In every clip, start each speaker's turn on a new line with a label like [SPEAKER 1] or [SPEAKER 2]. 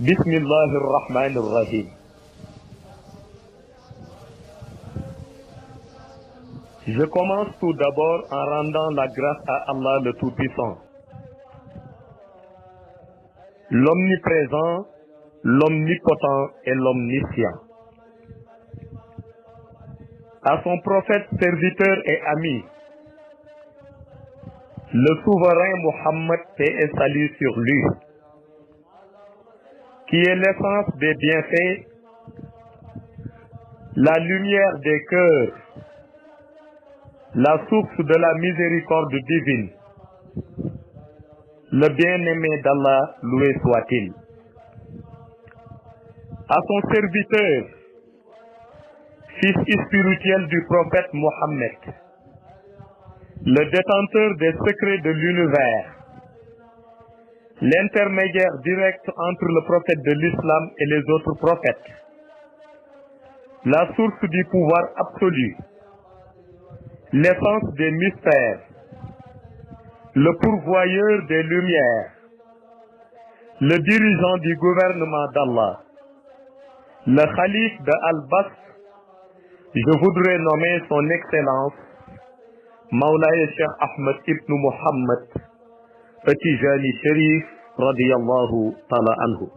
[SPEAKER 1] Bismillahirrahmanirrahim. Je commence tout d'abord en rendant la grâce à Allah le Tout-Puissant, l'Omniprésent, l'Omnipotent et l'Omniscient. À son prophète, serviteur et ami, le souverain Muhammad, paix et salut sur lui, qui est l'essence des bienfaits, la lumière des cœurs, la source de la miséricorde divine, le bien-aimé d'Allah, loué soit-il. À son serviteur, fils spirituel du prophète Mohammed, le détenteur des secrets de l'univers, l'intermédiaire direct entre le prophète de l'islam et les autres prophètes, la source du pouvoir absolu, l'essence des mystères, le pourvoyeur des lumières, le dirigeant du gouvernement d'Allah, le calife de Al-Bast, je voudrais nommer son excellence, Mawlaya Cheikh Ahmed ibn Muhammad, Tijani Sharif, radiyallahu ta'ala anhu.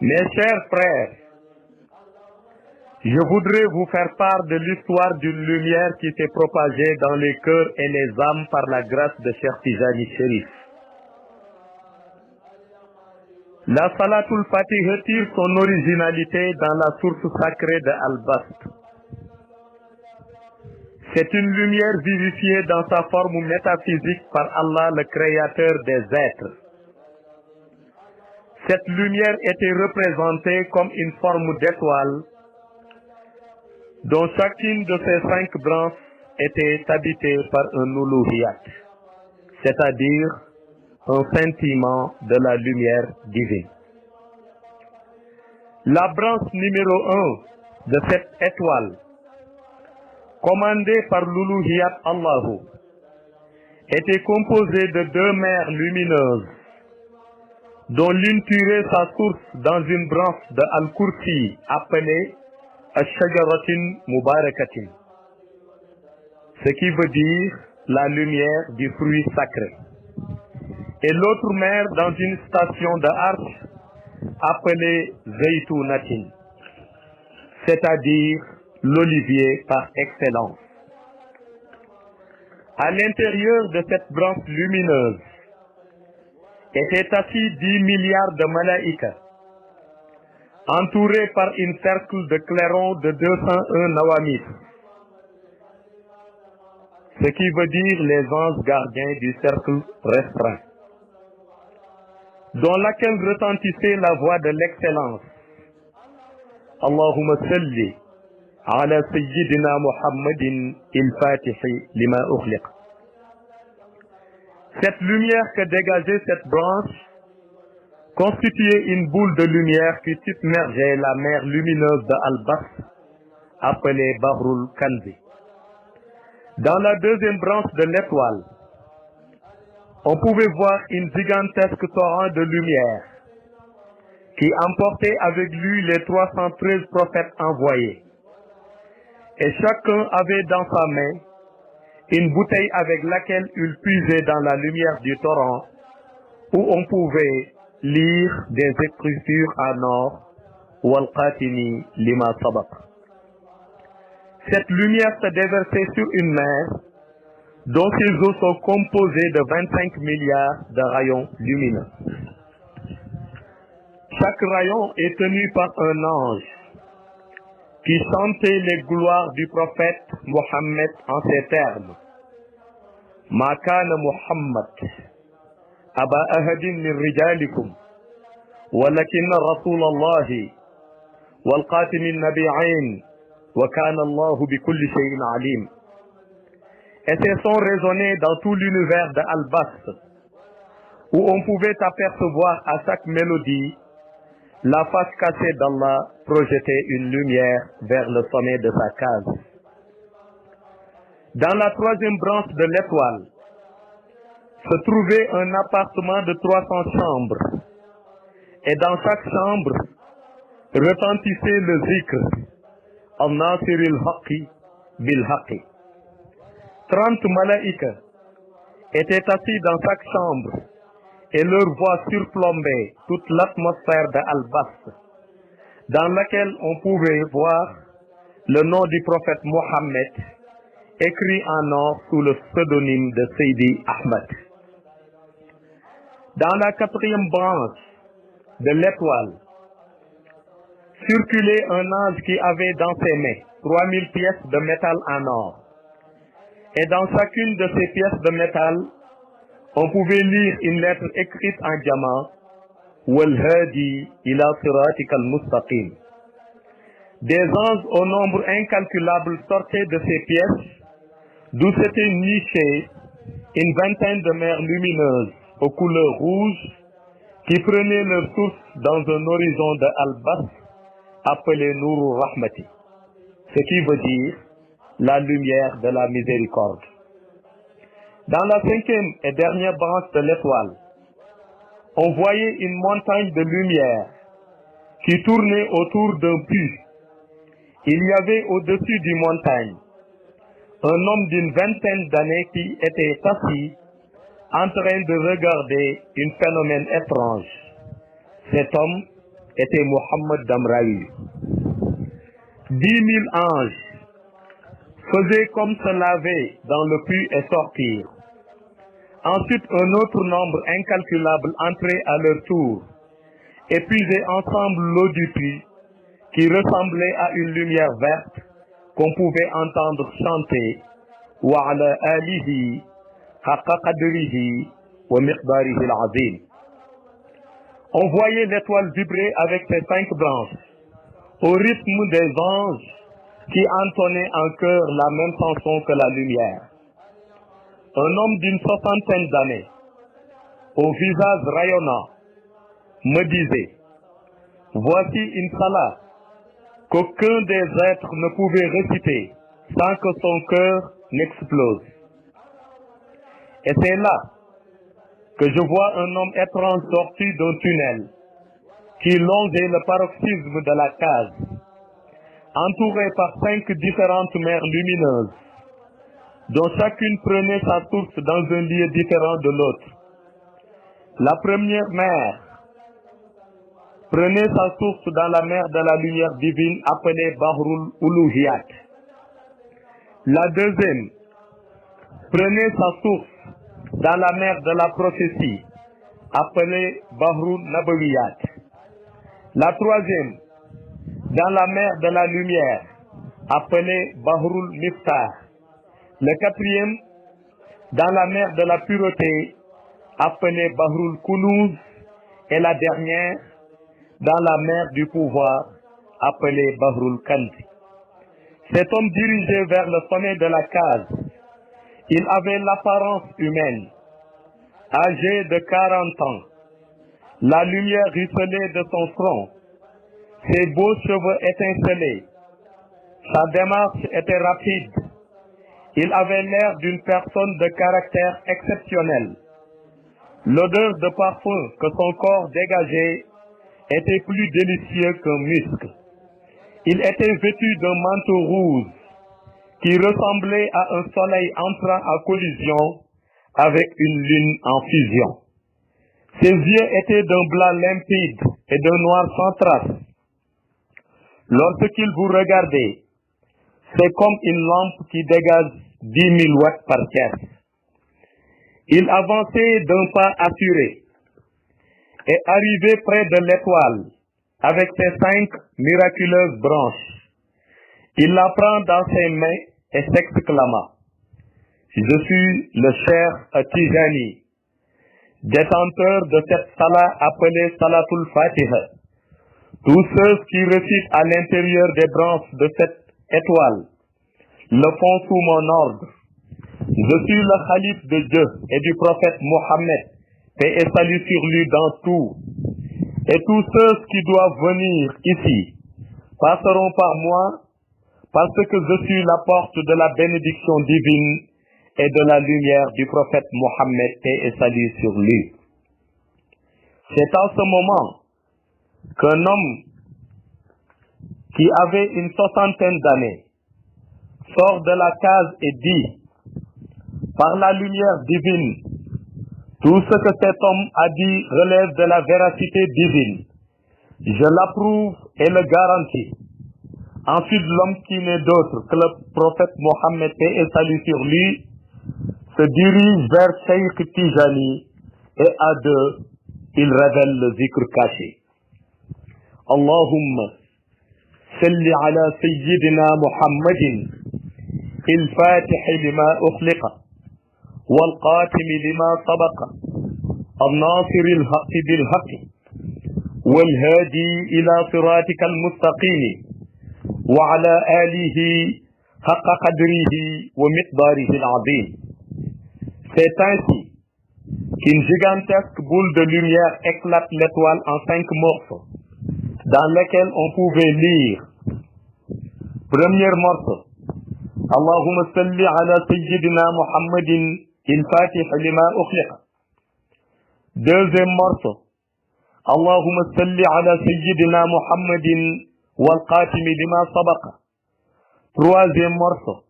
[SPEAKER 1] Mes chers frères, je voudrais vous faire part de l'histoire d'une lumière qui s'est propagée dans les cœurs et les âmes par la grâce de Cheikh Tijani Sharif. La Salatul Fatiha tire son originalité dans la source sacrée de Al-Bast. C'est une lumière vivifiée dans sa forme métaphysique par Allah, le créateur des êtres. Cette lumière était représentée comme une forme d'étoile dont chacune de ses 5 branches était habitée par un uluhiyat, c'est-à-dire un scintillement de la lumière divine. La branche numéro 1 de cette étoile, commandée par l'uluhiyat Allahu, était composée de 2 mers lumineuses, dont l'une tirait sa source dans une branche de Al-Kursi appelée Ash-Shajaratin Mubarakatin, ce qui veut dire la lumière du fruit sacré, et l'autre mer dans une station de Arsh appelée Zaytunatin, c'est-à-dire l'olivier par excellence. À l'intérieur de cette branche lumineuse étaient assis 10 milliards de malaïkas, entourés par un cercle de clairons de 201 nawamis, ce qui veut dire les anges gardiens du cercle restreint, dans laquelle retentissait la voix de l'excellence. Allahumma salli ala sayyidina Muhammadin il-Fatihi lima ukhliq. Cette lumière que dégageait cette branche constituait une boule de lumière qui submergeait la mer lumineuse de Al-Bast, appelée Bahrul Kanzi. Dans la deuxième branche de l'étoile, on pouvait voir une gigantesque torrent de lumière qui emportait avec lui les 313 prophètes envoyés. Et chacun avait dans sa main une bouteille avec laquelle il puisait dans la lumière du torrent, où on pouvait lire des écritures en or, Wal-Qatini lima sabaq. Cette lumière se déversait sur une mer dont ses eaux sont composées de 25 milliards de rayons lumineux. Chaque rayon est tenu par un ange qui chantait les gloires du prophète Mohammed en ces termes. Ma kana Muhammad aba ahadin min rijalikum walakin rasulallahi wal qatimin nabiyyin wa kana Allahu bi kulli shay'in alim. Et ces sons résonnaient dans tout l'univers de Al-Bast, où on pouvait apercevoir à chaque mélodie la face cachée d'Allah projetait une lumière vers le sommet de sa case. Dans la troisième branche de l'étoile se trouvait un appartement de 300 chambres et dans chaque chambre retentissait le zikr Al-Nasiril Haqqi Bil Haqqi. 30 malaïkas étaient assis dans chaque chambre et leur voix surplombait toute l'atmosphère de Al-Bast, dans laquelle on pouvait voir le nom du prophète Mohammed écrit en or sous le pseudonyme de Seydi Ahmed. Dans la 4e branche de l'étoile circulait un ange qui avait dans ses mains 3000 pièces de métal en or. Et dans chacune de ces pièces de métal, on pouvait lire une lettre écrite en diamant Wal-Hadi ila siratikal mustaqim. Des anges au nombre incalculable sortaient de ces pièces, d'où s'étaient nichées une vingtaine de mers lumineuses aux couleurs rouges qui prenaient leur source dans un horizon de Al-Bast appelé Nourou Rahmati, ce qui veut dire la lumière de la miséricorde. Dans la 5e et dernière branche de l'étoile, on voyait une montagne de lumière qui tournait autour d'un puits. Il y avait au-dessus du montagne un homme d'une vingtaine d'années qui était assis en train de regarder un phénomène étrange. Cet homme était Mohammed Damraoui. 10 000 anges faisaient comme se laver dans le puits et sortir. Ensuite, un autre nombre incalculable entrait à leur tour et puisait ensemble l'eau du puits qui ressemblait à une lumière verte qu'on pouvait entendre chanter wa ala alihi haqqa qadrihi wa miqdarihi al-azim. On voyait l'étoile vibrer avec ses 5 branches au rythme des anges qui entonnaient en chœur la même chanson que la lumière. Un homme d'une 60aine d'années, au visage rayonnant, me disait: voici une salat qu'aucun des êtres ne pouvait réciter sans que son cœur n'explose. Et c'est là que je vois un homme étrange sorti d'un tunnel qui longeait le paroxysme de la case, entouré par 5 différentes mers lumineuses, dont chacune prenait sa source dans un lieu différent de l'autre. La première mer prenait sa source dans la mer de la lumière divine appelée Bahrul Uluhiyat. La deuxième prenait sa source dans la mer de la prophétie appelée Bahrul Nabawiyat. La troisième dans la mer de la lumière appelée Bahrul Miftah. Le quatrième dans la mer de la pureté appelée Bahrul Kunuz. Et la dernière dans la mer du pouvoir appelée Bahrul Kanzi. Cet homme dirigeait vers le sommet de la case. Il avait l'apparence humaine, âgé de 40 ans. La lumière ruisselait de son front. Ses beaux cheveux étincelaient. Sa démarche était rapide. Il avait l'air d'une personne de caractère exceptionnel. L'odeur de parfum que son corps dégageait était plus délicieux qu'un musc. Il était vêtu d'un manteau rouge qui ressemblait à un soleil entrant en collision avec une lune en fusion. Ses yeux étaient d'un blanc limpide et d'un noir sans trace. Lorsqu'il vous regardait, c'est comme une lampe qui dégage 10 000 watts par pièce. Il avançait d'un pas assuré et arrivait près de l'étoile avec ses 5 miraculeuses branches. Il la prend dans ses mains et s'exclama: je suis le cher Tijani, détenteur de cette salat appelée Salatul Fatiha. Tous ceux qui récitent à l'intérieur des branches de cette étoile le font sous mon ordre. Je suis le calife de Dieu et du prophète Mohammed, paix et salut sur lui dans tout. Et tous ceux qui doivent venir ici passeront par moi, parce que je suis la porte de la bénédiction divine et de la lumière du prophète Mohammed, paix et salut sur lui. C'est en ce moment qu'un homme qui avait une 60aine d'années sort de la case et dit, par la lumière divine, tout ce que cet homme a dit relève de la véracité divine. Je l'approuve et le garantis. Ensuite, l'homme qui n'est d'autre que le prophète Mohammed, paix et salut sur lui, se dirige vers Cheikh Tijani et à deux, il révèle le zikr caché. Allahumma salli ala sayyidina Muhammadin il-fatih lima ukhliqa wal-qatim lima sabaqa al-nasir al-haqq bil-haqq wal-hadi ila siratika al-mustaqim وعلى آله حق قدره ومقداره العظيم. C'est ainsi qu'une gigantesque boule de lumière éclate l'étoile en 5 morceaux, dans lesquels on pouvait lire. Premier morceau, Allahumma salli ala sayyidina Muhammadin il-fatih lima ukhliqa. Deuxième morceau, Allahumma salli ala sayyidina Muhammadin والقاتم لما سبق. Troisième morceau,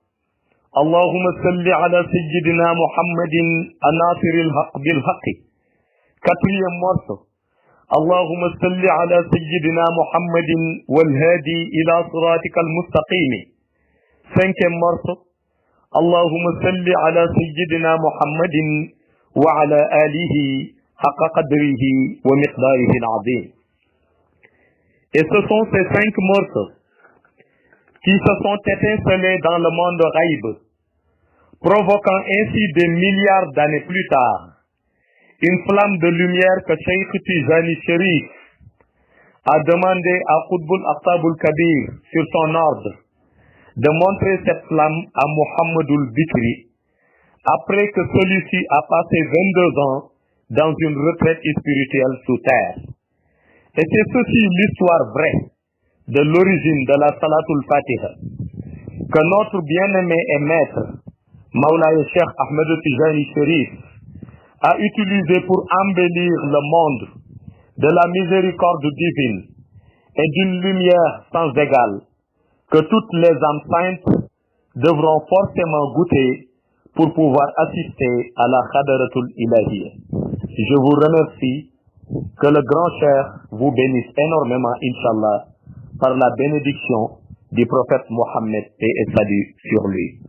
[SPEAKER 1] اللهم صل على سيدنا محمد الناصر الحق بالحق. Quatrième morceau, اللهم صل على سيدنا محمد والهادي إلى صراطك المستقيم. Cinquième morceau, اللهم صل على سيدنا محمد وعلى آله حق قدره ومقداره العظيم. Et ce sont ces 5 morceaux qui se sont étincelés dans le monde ghaib, provoquant ainsi des milliards d'années plus tard une flamme de lumière que Cheikh Tijani Sharif a demandé à Qutbul Aqtabul Kabir sur son ordre de montrer cette flamme à Muhammadul Bikri après que celui-ci a passé 22 ans dans une retraite spirituelle sous terre. Et c'est ceci l'histoire vraie de l'origine de la Salatul Fatiha que notre bien-aimé et maître Mawlaya Cheikh Ahmed Tijani Sharif a utilisé pour embellir le monde de la miséricorde divine et d'une lumière sans égale que toutes les âmes saintes devront forcément goûter pour pouvoir assister à la Khadaratul Ilahiyya. Je vous remercie. Que le grand cher vous bénisse énormément, Inch'Allah, par la bénédiction du prophète Mohammed et salut sur lui.